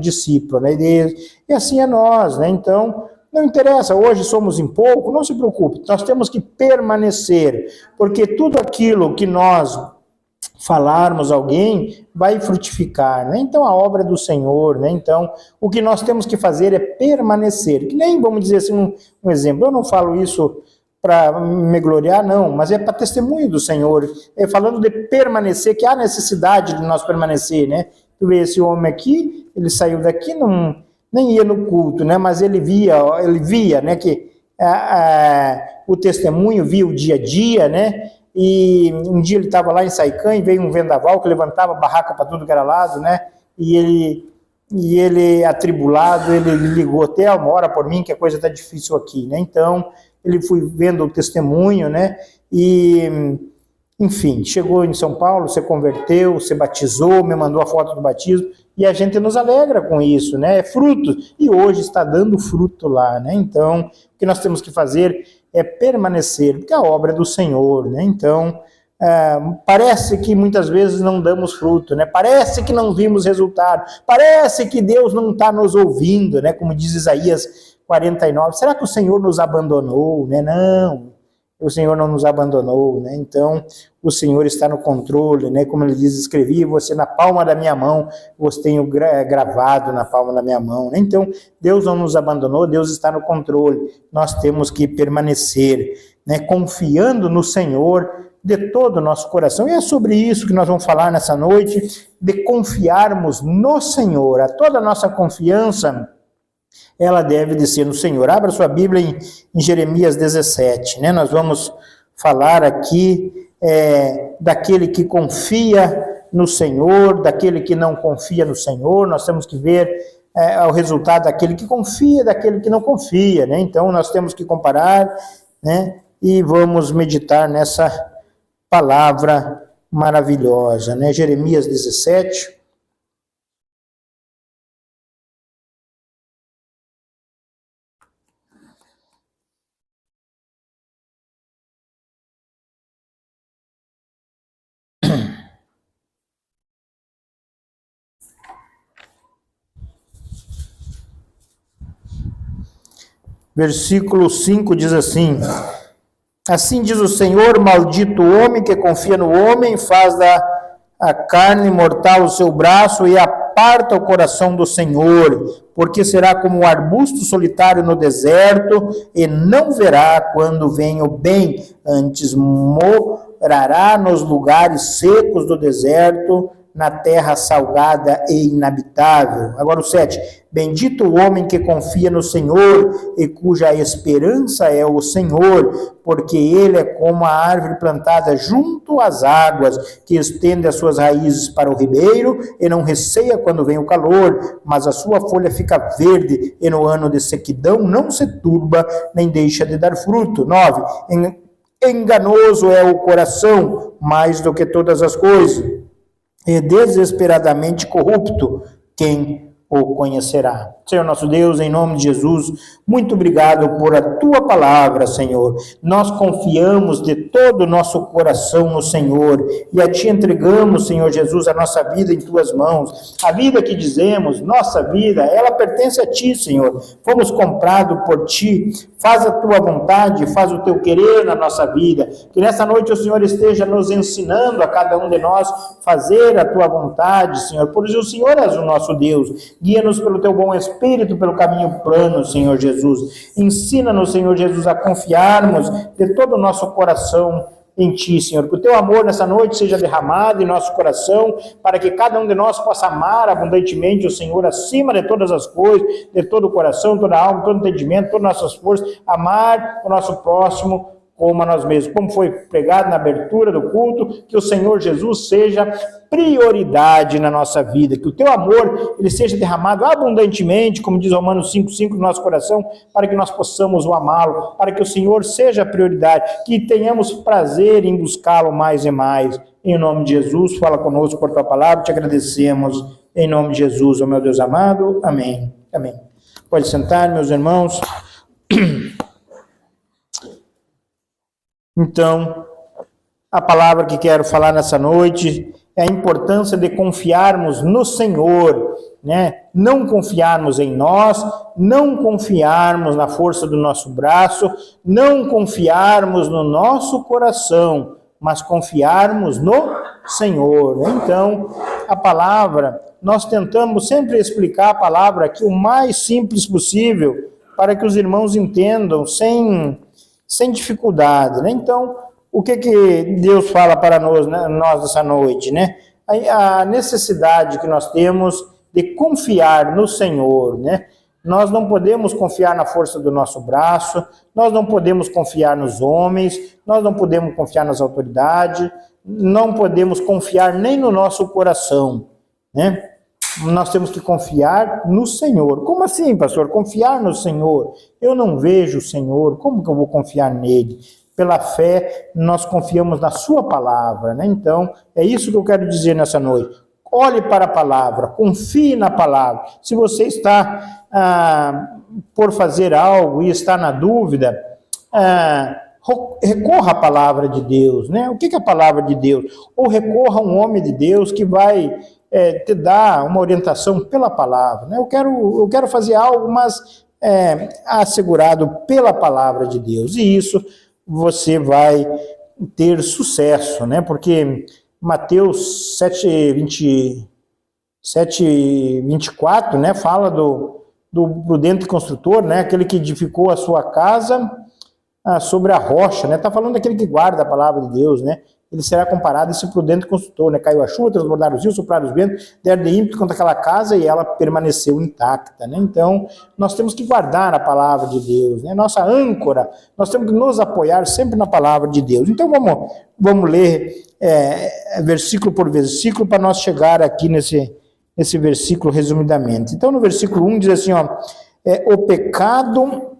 discípulo, né? E assim é nós, né? Então, não interessa, hoje somos em pouco, não se preocupe, nós temos que permanecer, porque tudo aquilo que nós falarmos a alguém vai frutificar, né? Então a obra é do Senhor, né? Então o que nós temos que fazer é permanecer, que nem, vamos dizer assim, um exemplo, eu não falo isso para me gloriar, não, mas é para testemunho do Senhor, é falando de permanecer, que há necessidade de nós permanecer, né? Tu vê esse homem aqui, ele saiu daqui, nem ia no culto, né? Mas ele via, né? Que o testemunho, via o dia a dia, né? E um dia ele estava lá em Saicã e veio um vendaval que levantava barraca para tudo que era lado, né? E ele, atribulado, ele ligou até uma hora por mim, que a coisa está difícil aqui, né? Então, ele foi vendo o testemunho, né? E, enfim, chegou em São Paulo, se converteu, se batizou, me mandou a foto do batismo, e a gente nos alegra com isso, né? É fruto, e hoje está dando fruto lá, né? Então, o que nós temos que fazer é permanecer, porque a obra é do Senhor, né? Então, parece que muitas vezes não damos fruto, né? Parece que não vimos resultado, parece que Deus não está nos ouvindo, né? Como diz Isaías 49, será que o Senhor nos abandonou, né? Não, o Senhor não nos abandonou, né? Então, o Senhor está no controle, né? Como ele diz, escrevi você na palma da minha mão, vos tenho gravado na palma da minha mão, né? Então, Deus não nos abandonou, Deus está no controle, nós temos que permanecer, né? Confiando no Senhor de todo o nosso coração, e é sobre isso que nós vamos falar nessa noite, de confiarmos no Senhor, a toda a nossa confiança, ela deve descer no Senhor. Abra sua Bíblia em Jeremias 17, né? Nós vamos falar aqui daquele que confia no Senhor, daquele que não confia no Senhor. Nós temos que ver o resultado daquele que confia, daquele que não confia, né? Então nós temos que comparar, né? E vamos meditar nessa palavra maravilhosa, né? Jeremias 17. Versículo 5 diz assim: assim diz o Senhor, maldito o homem que confia no homem, faz a carne mortal o seu braço e aparta o coração do Senhor, porque será como um arbusto solitário no deserto e não verá quando vem o bem, antes morará nos lugares secos do deserto, na terra salgada e inabitável. Agora o 7. Bendito o homem que confia no Senhor e cuja esperança é o Senhor, porque ele é como a árvore plantada junto às águas, que estende as suas raízes para o ribeiro e não receia quando vem o calor, mas a sua folha fica verde e no ano de sequidão não se turba, nem deixa de dar fruto. 9. Enganoso é o coração mais do que todas as coisas, e desesperadamente corrupto, quem o conhecerá. Senhor nosso Deus, em nome de Jesus, muito obrigado por a tua palavra, Senhor. Nós confiamos de todo o nosso coração no Senhor e a ti entregamos, Senhor Jesus, a nossa vida em tuas mãos. A vida que dizemos, nossa vida, ela pertence a ti, Senhor. Fomos comprados por ti. Faz a tua vontade, faz o teu querer na nossa vida. Que nessa noite o Senhor esteja nos ensinando a cada um de nós fazer a tua vontade, Senhor. Por isso o Senhor és o nosso Deus. Guia-nos pelo teu bom Espírito, pelo caminho plano, Senhor Jesus. Ensina-nos, Senhor Jesus, a confiarmos de todo o nosso coração em ti, Senhor. Que o teu amor nessa noite seja derramado em nosso coração, para que cada um de nós possa amar abundantemente o Senhor acima de todas as coisas, de todo o coração, toda a alma, todo o entendimento, todas as nossas forças, amar o nosso próximo como a nós mesmos. Como foi pregado na abertura do culto, que o Senhor Jesus seja prioridade na nossa vida, que o teu amor ele seja derramado abundantemente, como diz Romanos 5,5 no nosso coração, para que nós possamos o amá-lo, para que o Senhor seja a prioridade, que tenhamos prazer em buscá-lo mais e mais. Em nome de Jesus, fala conosco por tua palavra, te agradecemos. Em nome de Jesus, ó meu Deus amado. Amém. Amém. Pode sentar, meus irmãos. Então, a palavra que quero falar nessa noite é a importância de confiarmos no Senhor, né, não confiarmos em nós, não confiarmos na força do nosso braço, não confiarmos no nosso coração, mas confiarmos no Senhor. Então, a palavra, nós tentamos sempre explicar a palavra aqui o mais simples possível, para que os irmãos entendam sem dificuldade, né? Então, o que Deus fala para nós essa noite, né? A necessidade que nós temos de confiar no Senhor, né? Nós não podemos confiar na força do nosso braço, nós não podemos confiar nos homens, nós não podemos confiar nas autoridades, não podemos confiar nem no nosso coração, né? Nós temos que confiar no Senhor. Como assim, pastor? Confiar no Senhor? Eu não vejo o Senhor, como que eu vou confiar nele? Pela fé, nós confiamos na sua palavra, né? Então, é isso que eu quero dizer nessa noite. Olhe para a palavra, confie na palavra. Se você está por fazer algo e está na dúvida, recorra à palavra de Deus, né? O que é a palavra de Deus? Ou recorra a um homem de Deus que vai te dar uma orientação pela palavra, né? Eu quero fazer algo, mas assegurado pela palavra de Deus. E isso você vai ter sucesso, né? Porque Mateus 7:24, né, fala do prudente construtor, né, aquele que edificou a sua casa sobre a rocha, né? Está falando daquele que guarda a palavra de Deus, né? Ele será comparado a esse prudente construtor, né? Caiu a chuva, transbordaram os rios, sopraram os ventos, deram de ímpeto contra aquela casa e ela permaneceu intacta, né? Então, nós temos que guardar a palavra de Deus, né? Nossa âncora, nós temos que nos apoiar sempre na palavra de Deus. Então, vamos ler versículo por versículo para nós chegar aqui nesse versículo resumidamente. Então, no versículo 1 diz assim, ó, o pecado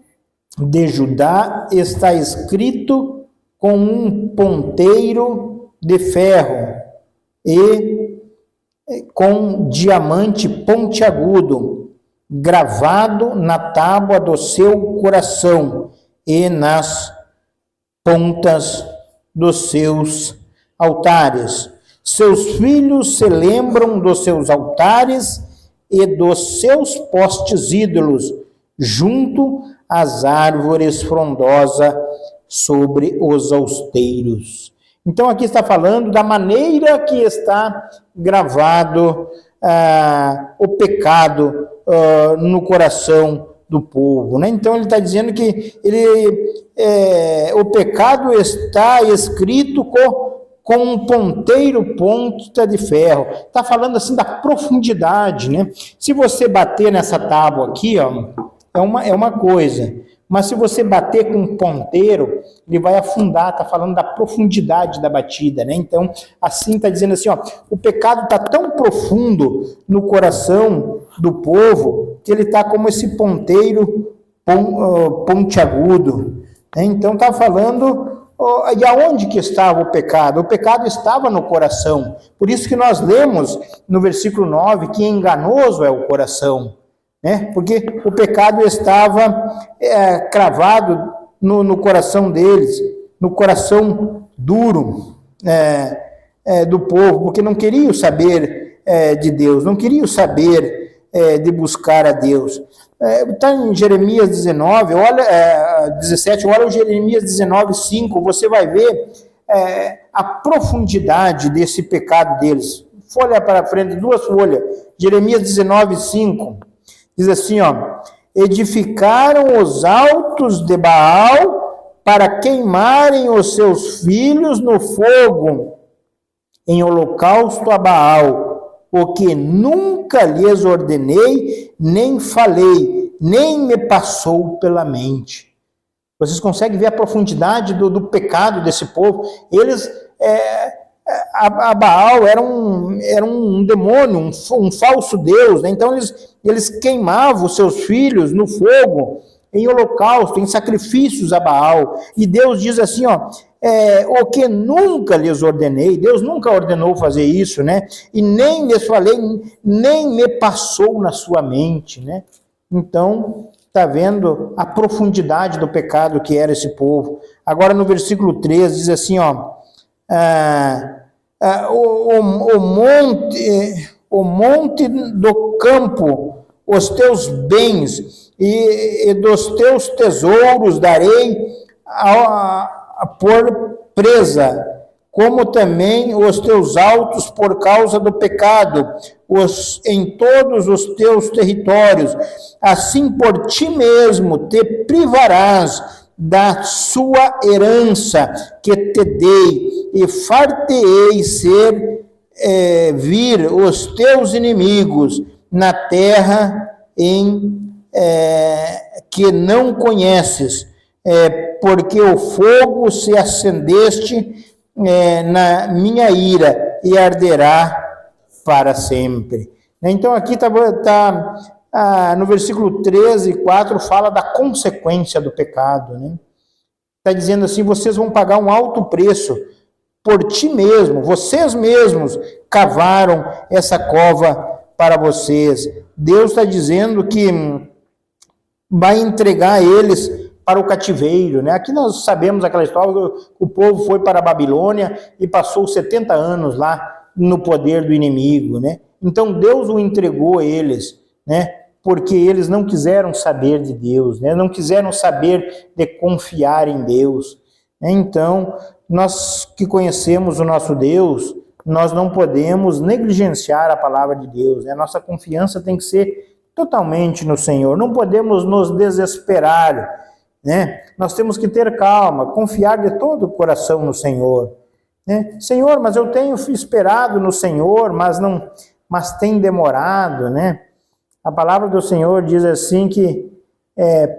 de Judá está escrito com um ponteiro de ferro e com diamante pontiagudo, gravado na tábua do seu coração e nas pontas dos seus altares. Seus filhos se lembram dos seus altares e dos seus postes ídolos, junto às árvores frondosas sobre os austeiros. Então aqui está falando da maneira que está gravado o pecado no coração do povo, né? Então ele está dizendo que o pecado está escrito com um ponteiro ponta de ferro. Está falando assim da profundidade, né? Se você bater nessa tábua aqui, ó, é uma coisa, mas se você bater com um ponteiro, ele vai afundar. Está falando da profundidade da batida, né? Então, assim está dizendo assim, ó, o pecado está tão profundo no coração do povo que ele está como esse ponteiro pontiagudo, né? Então está falando, e aonde que estava o pecado? O pecado estava no coração. Por isso que nós lemos no versículo 9 que enganoso é o coração, né? Porque o pecado estava cravado no coração deles, no coração duro do povo, porque não queriam saber de Deus, não queriam saber de buscar a Deus. Está em Jeremias 19, 17, olha o Jeremias 19:5, você vai ver a profundidade desse pecado deles. Folha para frente, 2 folhas, Jeremias 19:5. Diz assim, ó, edificaram os altos de Baal para queimarem os seus filhos no fogo, em holocausto a Baal, o que nunca lhes ordenei, nem falei, nem me passou pela mente. Vocês conseguem ver a profundidade do pecado desse povo? Eles... a Baal era um demônio, um falso deus, né? Então eles queimavam os seus filhos no fogo, em holocausto, em sacrifícios a Baal. E Deus diz assim, ó, o que nunca lhes ordenei, Deus nunca ordenou fazer isso, né? E nem lhes falei, nem me passou na sua mente, né? Então, está vendo a profundidade do pecado que era esse povo. Agora no versículo 3 diz o monte do campo os teus bens, e dos teus tesouros darei por presa, como também os teus altos por causa do pecado, em todos os teus territórios. Assim por ti mesmo te privarás da sua herança que te dei, e far-te-ei vir os teus inimigos na terra que não conheces, porque o fogo se acendeste na minha ira, e arderá para sempre. Então aqui está no versículo 13 e 4, fala da consequência do pecado, né? Está dizendo assim: vocês vão pagar um alto preço por ti mesmo, vocês mesmos cavaram essa cova para vocês. Deus está dizendo que vai entregar eles para o cativeiro, né? Aqui nós sabemos aquela história que o povo foi para a Babilônia e passou 70 anos lá no poder do inimigo, né? Então Deus o entregou a eles, né? Porque eles não quiseram saber de Deus, né? Não quiseram saber de confiar em Deus. Então, nós que conhecemos o nosso Deus, nós não podemos negligenciar a palavra de Deus, né? Nossa confiança tem que ser totalmente no Senhor. Não podemos nos desesperar, né? Nós temos que ter calma, confiar de todo o coração no Senhor, né? Senhor, mas eu tenho esperado no Senhor, mas tem demorado, né? A palavra do Senhor diz assim que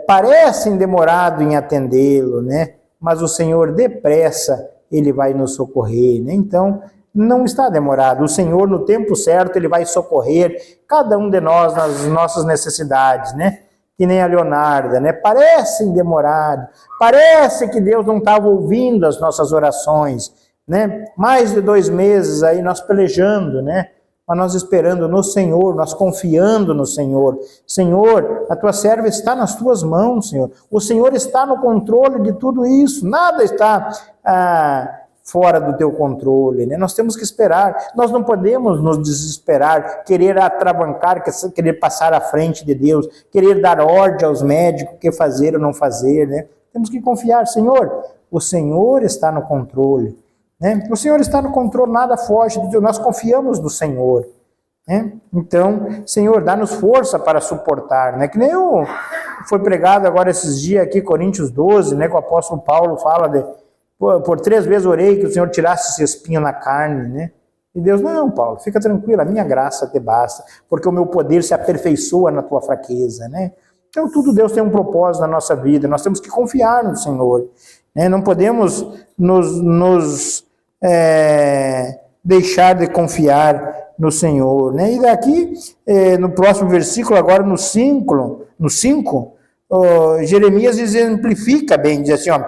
parecem demorado em atendê-lo, né? Mas o Senhor depressa, Ele vai nos socorrer, né? Então, não está demorado. O Senhor, no tempo certo, Ele vai socorrer cada um de nós nas nossas necessidades, né? Que nem a Leonarda, né? Parecem demorado, parece que Deus não estava ouvindo as nossas orações, né? Mais de 2 meses aí nós pelejando, né? Mas nós esperando no Senhor, nós confiando no Senhor. Senhor, a tua serva está nas tuas mãos, Senhor. O Senhor está no controle de tudo isso. Nada está fora do teu controle, né? Nós temos que esperar. Nós não podemos nos desesperar, querer atravancar, querer passar à frente de Deus, querer dar ordem aos médicos o que fazer ou não fazer, né? Temos que confiar. Senhor, o Senhor está no controle, né? O Senhor está no controle, nada foge de Deus, nós confiamos no Senhor, né? Então, Senhor, dá-nos força para suportar, né? Que nem foi pregado agora esses dias aqui, Coríntios 12, né? Que o apóstolo Paulo fala por 3 vezes orei que o Senhor tirasse esse espinho na carne, né? E Deus, não, Paulo, fica tranquilo, a minha graça te basta, porque o meu poder se aperfeiçoa na tua fraqueza, né? Então, tudo Deus tem um propósito na nossa vida, nós temos que confiar no Senhor, né? Não podemos deixar de confiar no Senhor, né? E daqui, no próximo versículo, agora no 5, Jeremias exemplifica bem, diz assim, ó,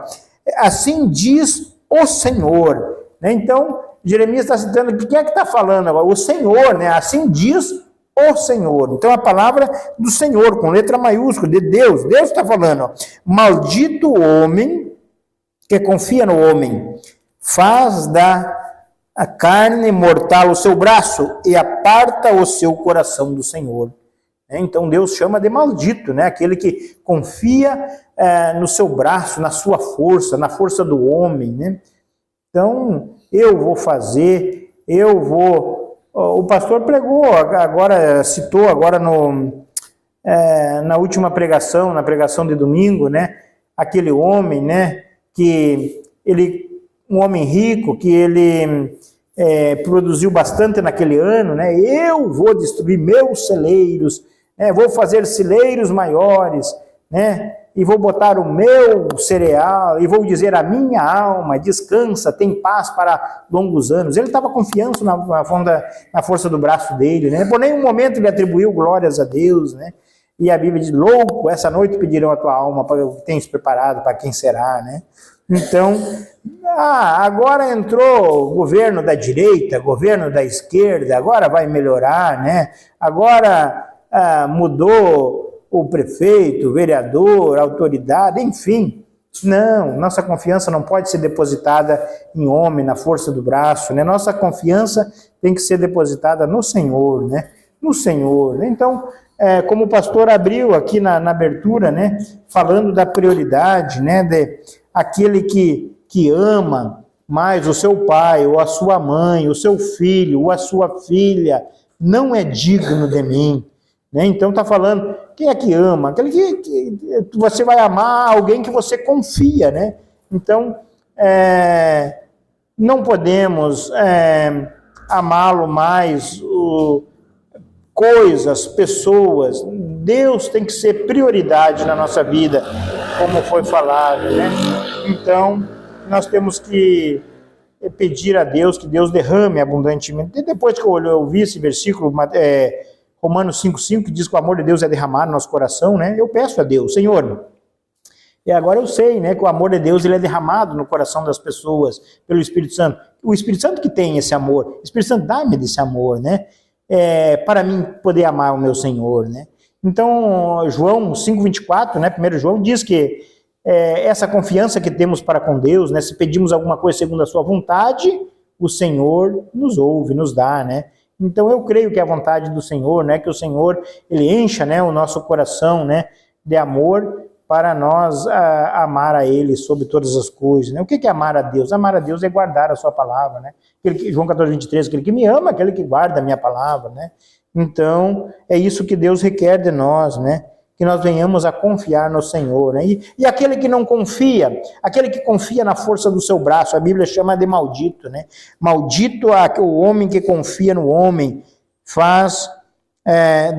assim diz o Senhor, né? Então, Jeremias está citando, quem é que está falando agora? O Senhor, né? Assim diz o Senhor. Então, a palavra do Senhor, com letra maiúscula, de Deus. Deus está falando, ó, maldito o homem que confia no homem, faz da carne mortal o seu braço e aparta o seu coração do Senhor. Então Deus chama de maldito, né? Aquele que confia no seu braço, na sua força, na força do homem, né? Então, eu vou fazer, o pastor pregou, agora citou agora na última pregação, na pregação de domingo, né? Aquele homem, né? Um homem rico, que ele produziu bastante naquele ano, né? Eu vou destruir meus celeiros, né? Vou fazer celeiros maiores, né? E vou botar o meu cereal, e vou dizer a minha alma, descansa, tem paz para longos anos. Ele estava confiando na força do braço dele, né? Por nenhum momento ele atribuiu glórias a Deus, né? E a Bíblia diz, louco, essa noite pedirão a tua alma para o que tens preparado, para quem será, né? Então, agora entrou o governo da direita, governo da esquerda, agora vai melhorar, né? Agora mudou o prefeito, o vereador, a autoridade, enfim. Não, nossa confiança não pode ser depositada em homem, na força do braço, né? Nossa confiança tem que ser depositada no Senhor, né? No Senhor. Então, como o pastor abriu aqui na abertura, né? Falando da prioridade, né? De aquele que ama mais o seu pai, ou a sua mãe, o seu filho, ou a sua filha, não é digno de mim. Né? Então está falando, quem é que ama? Aquele que você vai amar alguém que você confia, né? Então, não podemos amá-lo mais, coisas, pessoas. Deus tem que ser prioridade na nossa vida, como foi falado, né? Então, nós temos que pedir a Deus que Deus derrame abundantemente. E depois que eu ouvi esse versículo, Romanos 5,5, que diz que o amor de Deus é derramado no nosso coração, né? Eu peço a Deus, Senhor, e agora eu sei, né, que o amor de Deus ele é derramado no coração das pessoas pelo Espírito Santo. O Espírito Santo que tem esse amor, o Espírito Santo dá-me desse amor, né? Para mim poder amar o meu Senhor, né? Então, João 5,24, né, 1 João, diz que essa confiança que temos para com Deus, né, se pedimos alguma coisa segundo a sua vontade, o Senhor nos ouve, nos dá, né? Então eu creio que é a vontade do Senhor, né, que o Senhor ele encha, né, o nosso coração, né, de amor para nós amar a Ele sobre todas as coisas, né? O que é amar a Deus? Amar a Deus é guardar a sua palavra, né? João 14,23, aquele que me ama, aquele que guarda a minha palavra, né? Então é isso que Deus requer de nós, né? Que nós venhamos a confiar no Senhor, né? E aquele que não confia, aquele que confia na força do seu braço, a Bíblia chama de maldito, né? Maldito o homem que confia no homem, faz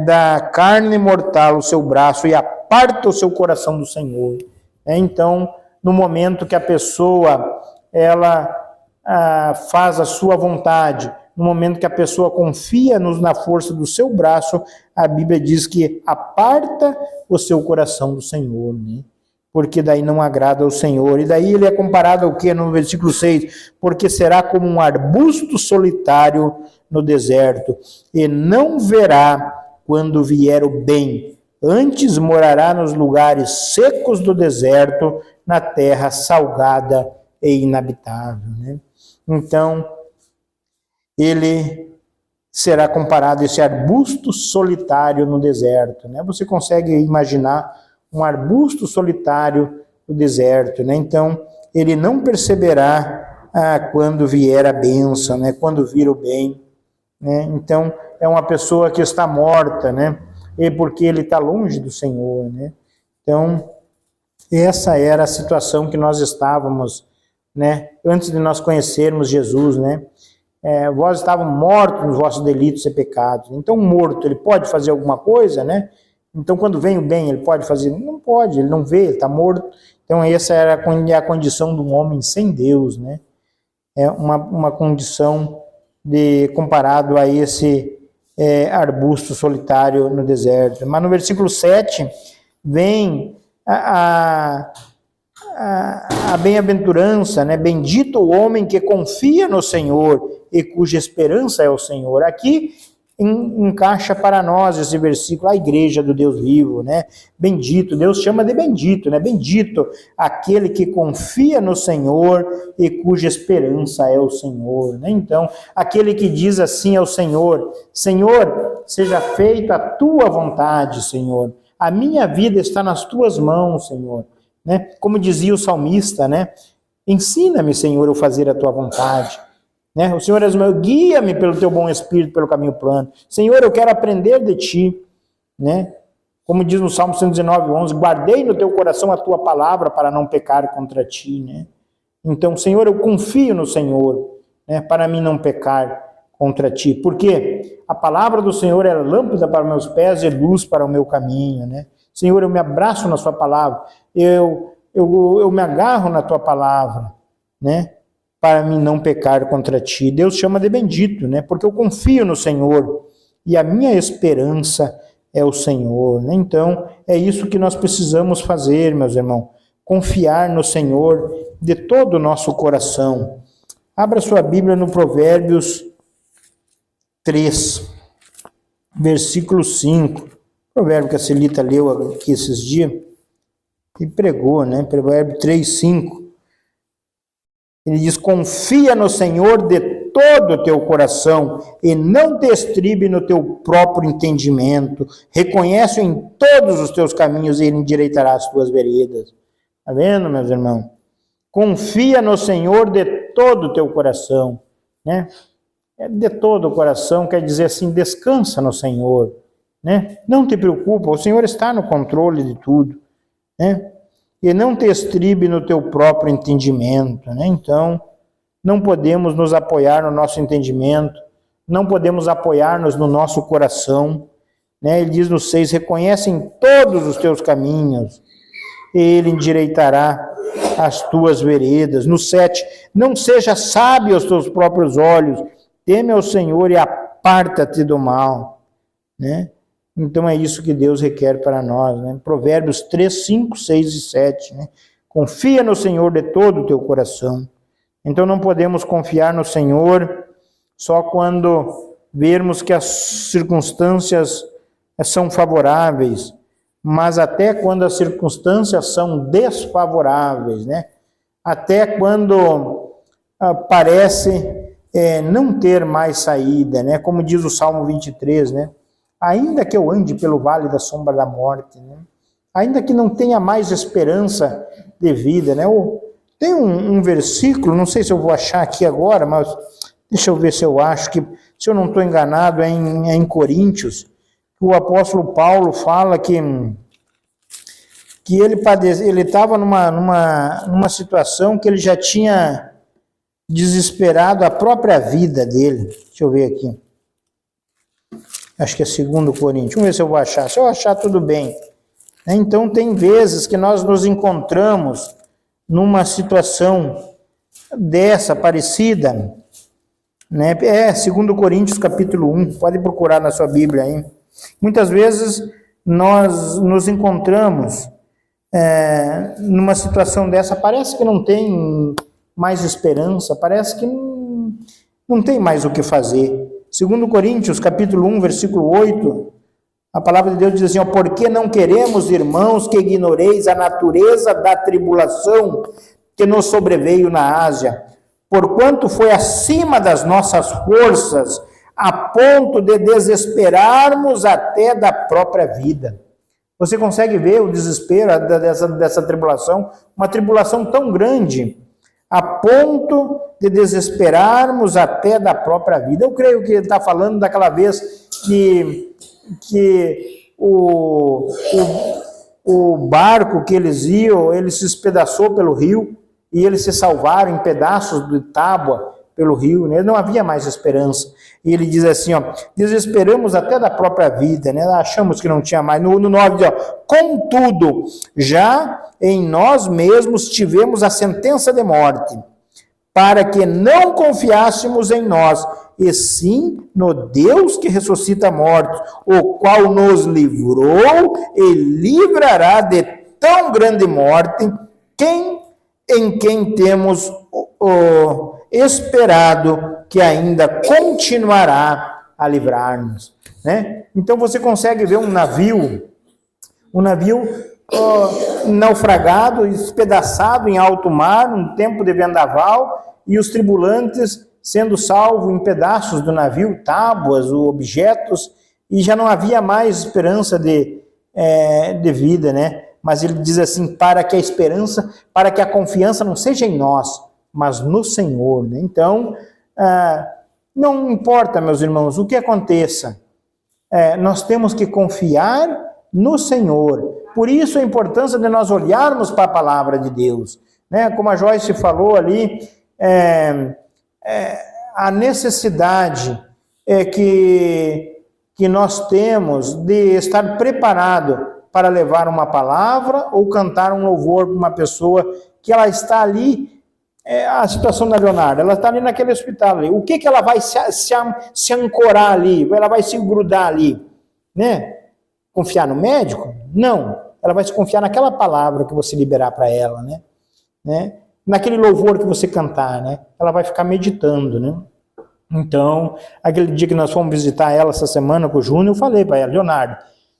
da carne mortal o seu braço e aparta o seu coração do Senhor. Então, no momento que a pessoa ela faz a sua vontade, no momento que a pessoa confia na força do seu braço, a Bíblia diz que aparta o seu coração do Senhor, né? Porque daí não agrada ao Senhor. E daí ele é comparado ao que no versículo 6? Porque será como um arbusto solitário no deserto, e não verá quando vier o bem, antes morará nos lugares secos do deserto, na terra salgada e inabitável, né? Então, ele será comparado a esse arbusto solitário no deserto, né? Você consegue imaginar um arbusto solitário no deserto, né? Então, ele não perceberá quando vier a bênção, né? Quando vir o bem, né? Então, é uma pessoa que está morta, né? E porque ele está longe do Senhor, né? Então, essa era a situação que nós estávamos, né? Antes de nós conhecermos Jesus, né? Vós estavam mortos nos vossos delitos e pecados. Então, um morto, ele pode fazer alguma coisa, né? Então, quando vem o bem, ele pode fazer? Não pode, ele não vê, ele está morto. Então, essa era a condição de um homem sem Deus, né? É uma condição comparado a esse arbusto solitário no deserto. Mas no versículo 7, vem a bem-aventurança, né? Bendito o homem que confia no Senhor e cuja esperança é o Senhor. Aqui encaixa para nós esse versículo, a igreja do Deus vivo, né? Bendito, Deus chama de bendito, né? Bendito aquele que confia no Senhor e cuja esperança é o Senhor, né? Então, aquele que diz assim ao Senhor: Senhor, seja feita a tua vontade, Senhor. A minha vida está nas tuas mãos, Senhor. Né? Como dizia o salmista, né? Ensina-me, Senhor, a fazer a tua vontade. Né? O Senhor és meu, guia-me pelo teu bom espírito, pelo caminho plano. Senhor, eu quero aprender de ti. Né? Como diz no Salmo 119:11, guardei no teu coração a tua palavra para não pecar contra ti. Né? Então, Senhor, eu confio no Senhor, né? Para mim não pecar contra ti. Porque a palavra do Senhor é lâmpada para meus pés e luz para o meu caminho. Né? Senhor, eu me abraço na sua palavra, eu me agarro na tua palavra, né? Para mim não pecar contra ti. Deus chama de bendito, né? Porque eu confio no Senhor e a minha esperança é o Senhor, né? Então, é isso que nós precisamos fazer, meus irmãos. Confiar no Senhor de todo o nosso coração. Abra sua Bíblia no Provérbios 3, versículo 5. Provérbio que a Celita leu aqui esses dias. e pregou, né? Provérbios 3:5. Ele diz: confia no Senhor de todo o teu coração e não te estribe no teu próprio entendimento. Reconhece-o em todos os teus caminhos e ele endireitará as tuas veredas. Está vendo, meus irmãos? Confia no Senhor de todo o teu coração, né? De todo o coração quer dizer assim, descansa no Senhor, né? Não te preocupa, o Senhor está no controle de tudo, né? E não te estribe no teu próprio entendimento, né? Então, não podemos nos apoiar no nosso entendimento, não podemos apoiar-nos no nosso coração, né? Ele diz no 6, reconhece em todos os teus caminhos, e ele endireitará as tuas veredas. No 7, não seja sábio aos teus próprios olhos, teme ao Senhor e aparta-te do mal, né? Então é isso que Deus requer para nós, né? Provérbios 3, 5, 6 e 7, né? Confia no Senhor de todo o teu coração. Então não podemos confiar no Senhor só quando vermos que as circunstâncias são favoráveis, mas até quando as circunstâncias são desfavoráveis, né? Até quando parece não ter mais saída, né? Como diz o Salmo 23, né? Ainda que eu ande pelo vale da sombra da morte, né? Ainda que não tenha mais esperança de vida, né? Tem um versículo, não sei se eu vou achar aqui agora, mas deixa eu ver se eu acho, que se eu não estou enganado, é em Coríntios, que o apóstolo Paulo fala que ele estava numa situação que ele já tinha desesperado a própria vida dele. Deixa eu ver aqui. Acho que é 2 Coríntios. Vamos ver se eu vou achar. Se eu achar, tudo bem. Então, tem vezes que nós nos encontramos numa situação dessa, parecida, né? 2 Coríntios, capítulo 1. Pode procurar na sua Bíblia aí. Muitas vezes, nós nos encontramos numa situação dessa, parece que não tem mais esperança, parece que não tem mais o que fazer. 2 Coríntios, capítulo 1, versículo 8, a palavra de Deus diz assim, porque não queremos, irmãos, que ignoreis a natureza da tribulação que nos sobreveio na Ásia, porquanto foi acima das nossas forças, a ponto de desesperarmos até da própria vida. Você consegue ver o desespero dessa tribulação? Uma tribulação tão grande, a ponto de desesperarmos até da própria vida. Eu creio que ele está falando daquela vez que o barco que eles iam, ele se espedaçou pelo rio, e eles se salvaram em pedaços de tábua pelo rio, né? Não havia mais esperança. E ele diz assim, ó, desesperamos até da própria vida, né? Achamos que não tinha mais. No 9 diz, ó, contudo, já em nós mesmos tivemos a sentença de morte, para que não confiássemos em nós, e sim no Deus que ressuscita mortos, o qual nos livrou e livrará de tão grande morte, em quem temos esperado que ainda continuará a livrar-nos, né? Então você consegue ver um navio naufragado, espedaçado em alto mar, num tempo de vendaval, e os tripulantes sendo salvos em pedaços do navio, tábuas, objetos, e já não havia mais esperança de vida, né? Mas ele diz assim, para que a confiança não seja em nós, mas no Senhor, né? Então, não importa, meus irmãos, o que aconteça, nós temos que confiar no Senhor. Por isso a importância de nós olharmos para a palavra de Deus, né? Como a Joyce falou ali, a necessidade que nós temos de estar preparado para levar uma palavra ou cantar um louvor para uma pessoa que ela está ali, a situação da Leonardo, ela está ali naquele hospital ali. O que ela vai se ancorar ali? Ela vai se grudar ali, né? Confiar no médico? Não. Ela vai se confiar naquela palavra que você liberar para ela, né? Naquele louvor que você cantar, né? Ela vai ficar meditando, né? Então, aquele dia que nós fomos visitar ela essa semana com o Júnior, eu falei para ela, Leonardo,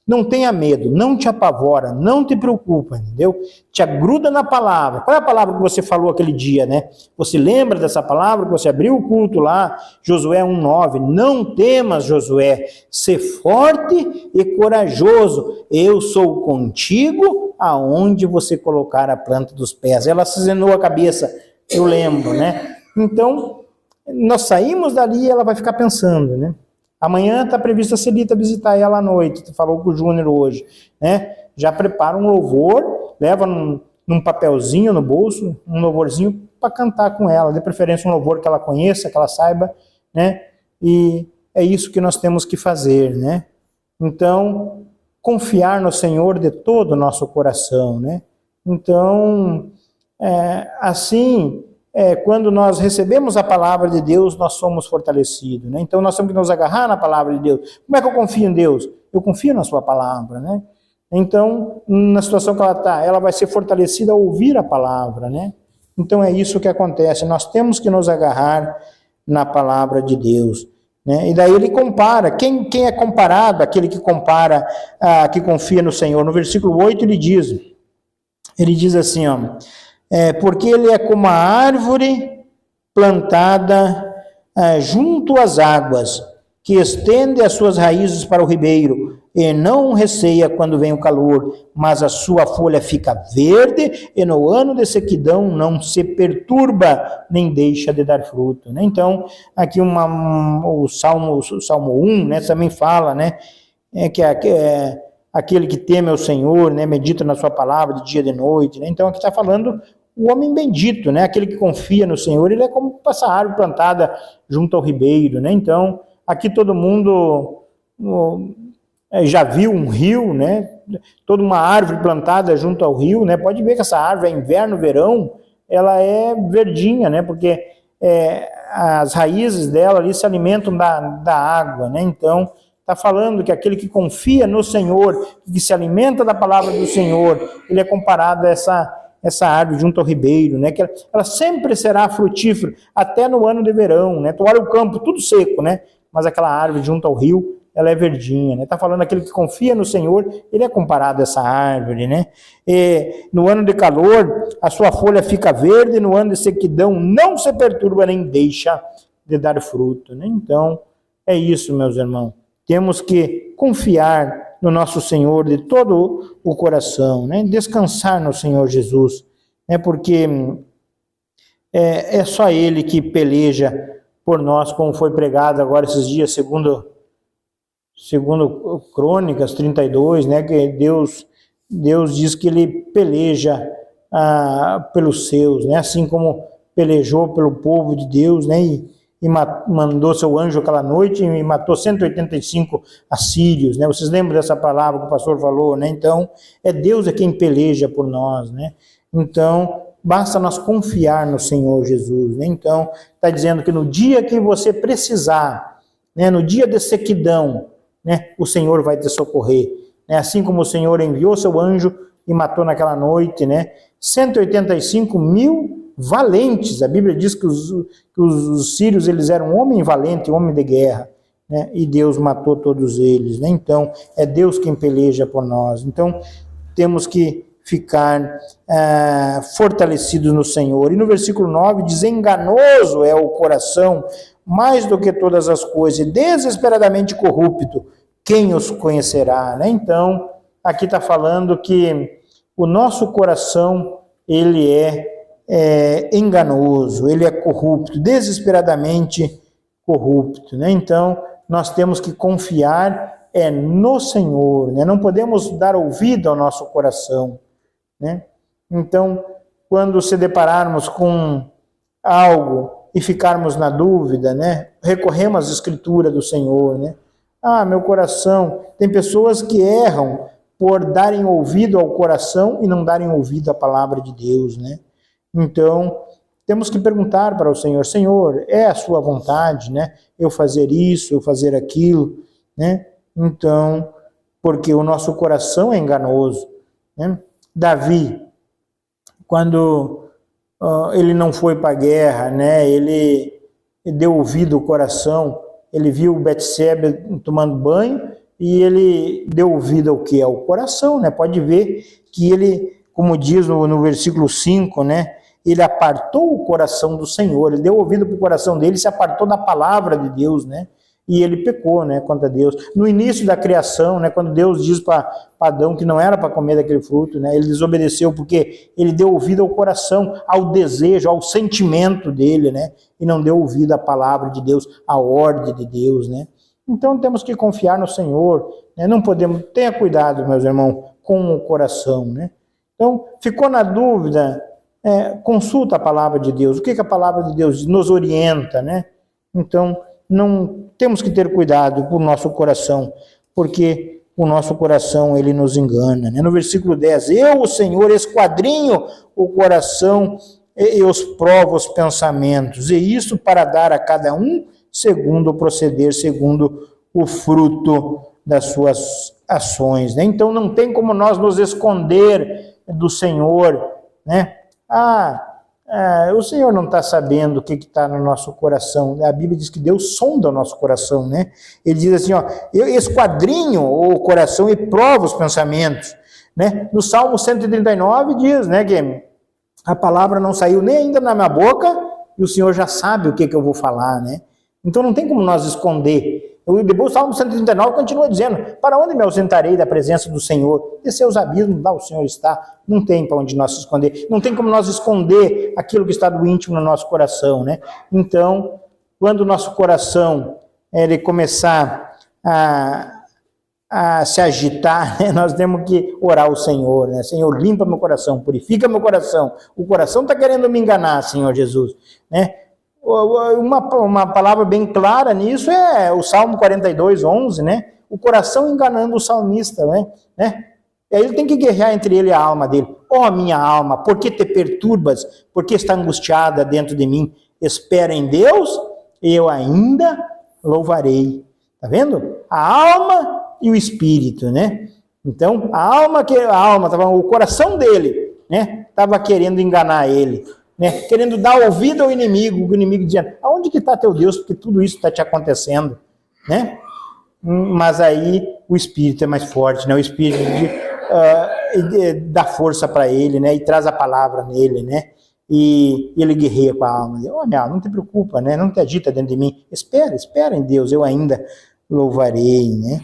Não tenha medo, não te apavora, não te preocupa, entendeu? Te agruda na palavra. Qual é a palavra que você falou aquele dia, né? Você lembra dessa palavra que você abriu o culto lá, Josué 1:9. Não temas, Josué, ser forte e corajoso. Eu sou contigo aonde você colocar a planta dos pés. Ela acenou a cabeça, eu lembro, né? Então, nós saímos dali e ela vai ficar pensando, né? Amanhã está prevista a Celita visitar ela à noite, tu falou com o Júnior hoje, né? Já prepara um louvor, leva num papelzinho no bolso, um louvorzinho para cantar com ela, de preferência um louvor que ela conheça, que ela saiba, né? E é isso que nós temos que fazer, né? Então, confiar no Senhor de todo o nosso coração, né? Então, assim, quando nós recebemos a palavra de Deus, nós somos fortalecidos, né? Então nós temos que nos agarrar na palavra de Deus. Como é que eu confio em Deus? Eu confio na sua palavra, né? Então, na situação que ela está, ela vai ser fortalecida ao ouvir a palavra, né? Então é isso que acontece, nós temos que nos agarrar na palavra de Deus, né? E daí ele compara, quem é comparado? Aquele que compara, que confia no Senhor. No versículo 8 ele diz assim, ó, porque ele é como a árvore plantada junto às águas, que estende as suas raízes para o ribeiro, e não receia quando vem o calor, mas a sua folha fica verde, e no ano de sequidão não se perturba, nem deixa de dar fruto, né? Então, aqui o Salmo 1, né, também fala, né, aquele que teme ao Senhor, né, medita na sua palavra de dia e de noite, né? Então aqui está falando o homem bendito, né, aquele que confia no Senhor, ele é como essa árvore plantada junto ao ribeiro, né? Então aqui todo mundo já viu um rio, né? Toda uma árvore plantada junto ao rio, né? Pode ver que essa árvore é inverno, verão, ela é verdinha, né? Porque as raízes dela ali se alimentam da água, né? Então está falando que aquele que confia no Senhor, que se alimenta da palavra do Senhor, ele é comparado a essa árvore junto ao ribeiro, né? Que ela sempre será frutífera, até no ano de verão, né? Tu olha o campo, tudo seco, né? Mas aquela árvore junto ao rio, ela é verdinha, né? Está falando aquele que confia no Senhor, ele é comparado a essa árvore, né? E no ano de calor, a sua folha fica verde, no ano de sequidão não se perturba nem deixa de dar fruto, né? Então, é isso, meus irmãos. Temos que confiar no nosso Senhor de todo o coração, né? Descansar no Senhor Jesus, né? Porque é só Ele que peleja por nós, como foi pregado agora esses dias, segundo Crônicas 32, né? Que Deus diz que Ele peleja pelos seus, né? Assim como pelejou pelo povo de Deus, né? E mandou seu anjo aquela noite e matou 185 assírios, né? Vocês lembram dessa palavra que o pastor falou, né? Então, Deus quem peleja por nós, né? Então, basta nós confiar no Senhor Jesus, né? Então, está dizendo que no dia que você precisar, né? No dia de sequidão, né? O Senhor vai te socorrer, né? Assim como o Senhor enviou seu anjo e matou naquela noite, né? 185.000 valentes. A Bíblia diz que os sírios eles eram homem valente, homem de guerra, né? E Deus matou todos eles, né? Então é Deus quem peleja por nós. Então temos que ficar fortalecidos no Senhor. E no versículo 9 diz: enganoso é o coração mais do que todas as coisas, e desesperadamente corrupto, quem os conhecerá, né? Então aqui está falando que o nosso coração ele é enganoso, ele é corrupto, desesperadamente corrupto, né? Então, nós temos que confiar no Senhor, né? Não podemos dar ouvido ao nosso coração, né? Então, quando se depararmos com algo e ficarmos na dúvida, né? Recorremos às escrituras do Senhor, né? Meu coração, tem pessoas que erram por darem ouvido ao coração e não darem ouvido à palavra de Deus, né? Então, temos que perguntar para o Senhor: Senhor, é a sua vontade, né? Eu fazer isso, eu fazer aquilo, né? Então, porque o nosso coração é enganoso, né? Davi, quando ele não foi para a guerra, né? Ele deu ouvido ao coração, ele viu Betsebe tomando banho e ele deu ouvido ao que? Ao coração, né? Pode ver que ele, como diz no versículo 5, né? Ele apartou o coração do Senhor, ele deu ouvido para o coração dele, se apartou da palavra de Deus, né? E ele pecou, né, contra Deus. No início da criação, né, quando Deus diz para Adão que não era para comer daquele fruto, né, ele desobedeceu porque ele deu ouvido ao coração, ao desejo, ao sentimento dele, né, e não deu ouvido à palavra de Deus, à ordem de Deus, né. Então temos que confiar no Senhor, né, não podemos, tenha cuidado, meus irmãos, com o coração, né. Então, ficou na dúvida, consulta a palavra de Deus, o que a palavra de Deus nos orienta, né. Então, não temos que ter cuidado com o nosso coração, porque o nosso coração, ele nos engana, né? No versículo 10, eu, o Senhor, esquadrinho o coração e os provo os pensamentos, e isso para dar a cada um segundo o proceder, segundo o fruto das suas ações, né? Então não tem como nós nos esconder do Senhor, né? O Senhor não está sabendo o que está no nosso coração. A Bíblia diz que Deus sonda o nosso coração, né? Ele diz assim, ó, eu esquadrinho o coração e provo os pensamentos, né? No Salmo 139 diz, né, que a palavra não saiu nem ainda na minha boca e o Senhor já sabe o que eu vou falar, né? Então não tem como nós esconder. Depois o Salmo 139 continua dizendo, para onde me ausentarei da presença do Senhor? De seus abismos, lá o Senhor está. Não tem para onde nós se esconder. Não tem como nós esconder aquilo que está do íntimo no nosso coração, né? Então, quando o nosso coração ele começar a se agitar, né, nós temos que orar ao Senhor, né? Senhor, limpa meu coração, purifica meu coração. O coração está querendo me enganar, Senhor Jesus, né? Uma palavra bem clara nisso é o Salmo 42, 11, né? O coração enganando o salmista, né? E aí ele tem que guerrear entre ele e a alma dele. Ó, minha alma, por que te perturbas? Por que está angustiada dentro de mim? Espera em Deus, eu ainda louvarei. Tá vendo? A alma e o espírito, né? Então, o coração dele, né? Estava querendo enganar ele. Né, querendo dar ouvido ao inimigo, o inimigo dizendo, aonde que está teu Deus, porque tudo isso está te acontecendo, né? Mas aí o Espírito é mais forte, né? O Espírito dá força para ele, né? E traz a palavra nele, né? E ele guerreia com a alma. Olha, não te preocupa, né? Não te agita dentro de mim. Espera em Deus, eu ainda louvarei, né?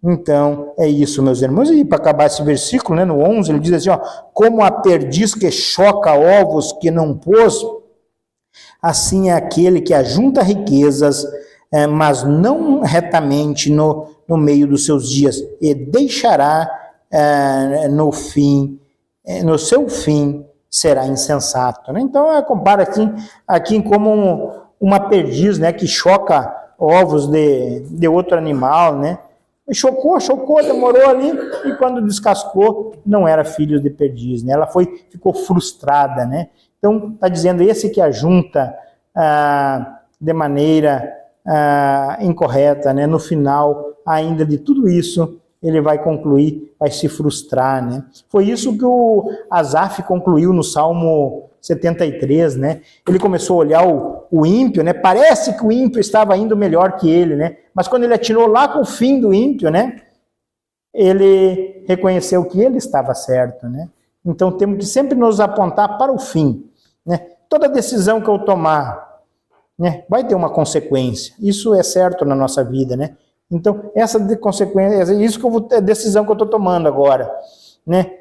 Então, é isso, meus irmãos. E para acabar esse versículo, né, no 11, ele diz assim, ó, como a perdiz que choca ovos que não pôs, assim é aquele que ajunta riquezas, mas não retamente no meio dos seus dias, e deixará no seu fim, será insensato. Né? Então, compara aqui como uma perdiz, né, que choca ovos de outro animal, né? Chocou, demorou ali, e quando descascou, não era filho de perdiz, né? Ela ficou frustrada, né? Então, está dizendo, esse que ajunta de maneira incorreta, né? No final, ainda de tudo isso, ele vai concluir, vai se frustrar, né? Foi isso que o Asaf concluiu no Salmo 73, né? Ele começou a olhar o ímpio, né? Parece que o ímpio estava indo melhor que ele, né? Mas quando ele atirou lá com o fim do ímpio, né? Ele reconheceu que ele estava certo, né? Então temos que sempre nos apontar para o fim, né? Toda decisão que eu tomar, né, vai ter uma consequência. Isso é certo na nossa vida, né? Então essa consequência, a decisão que eu estou tomando agora, né?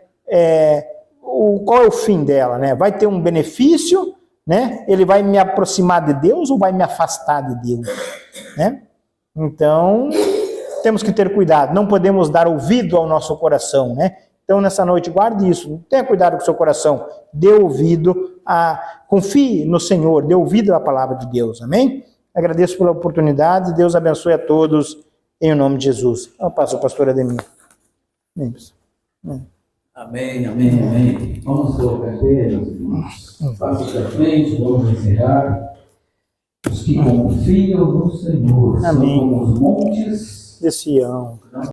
Qual é o fim dela, né? Vai ter um benefício, né? Ele vai me aproximar de Deus ou vai me afastar de Deus, né? Então, temos que ter cuidado, não podemos dar ouvido ao nosso coração, né? Então, nessa noite, guarde isso, tenha cuidado com o seu coração, dê ouvido, confie no Senhor, dê ouvido à palavra de Deus, amém? Agradeço pela oportunidade, Deus abençoe a todos, em nome de Jesus. Eu passo o pastor Ademir. Amém. Vamos colocar meus irmãos. Passo para frente, vamos encerrar. Os que confiam no Senhor são como os montes de Sião.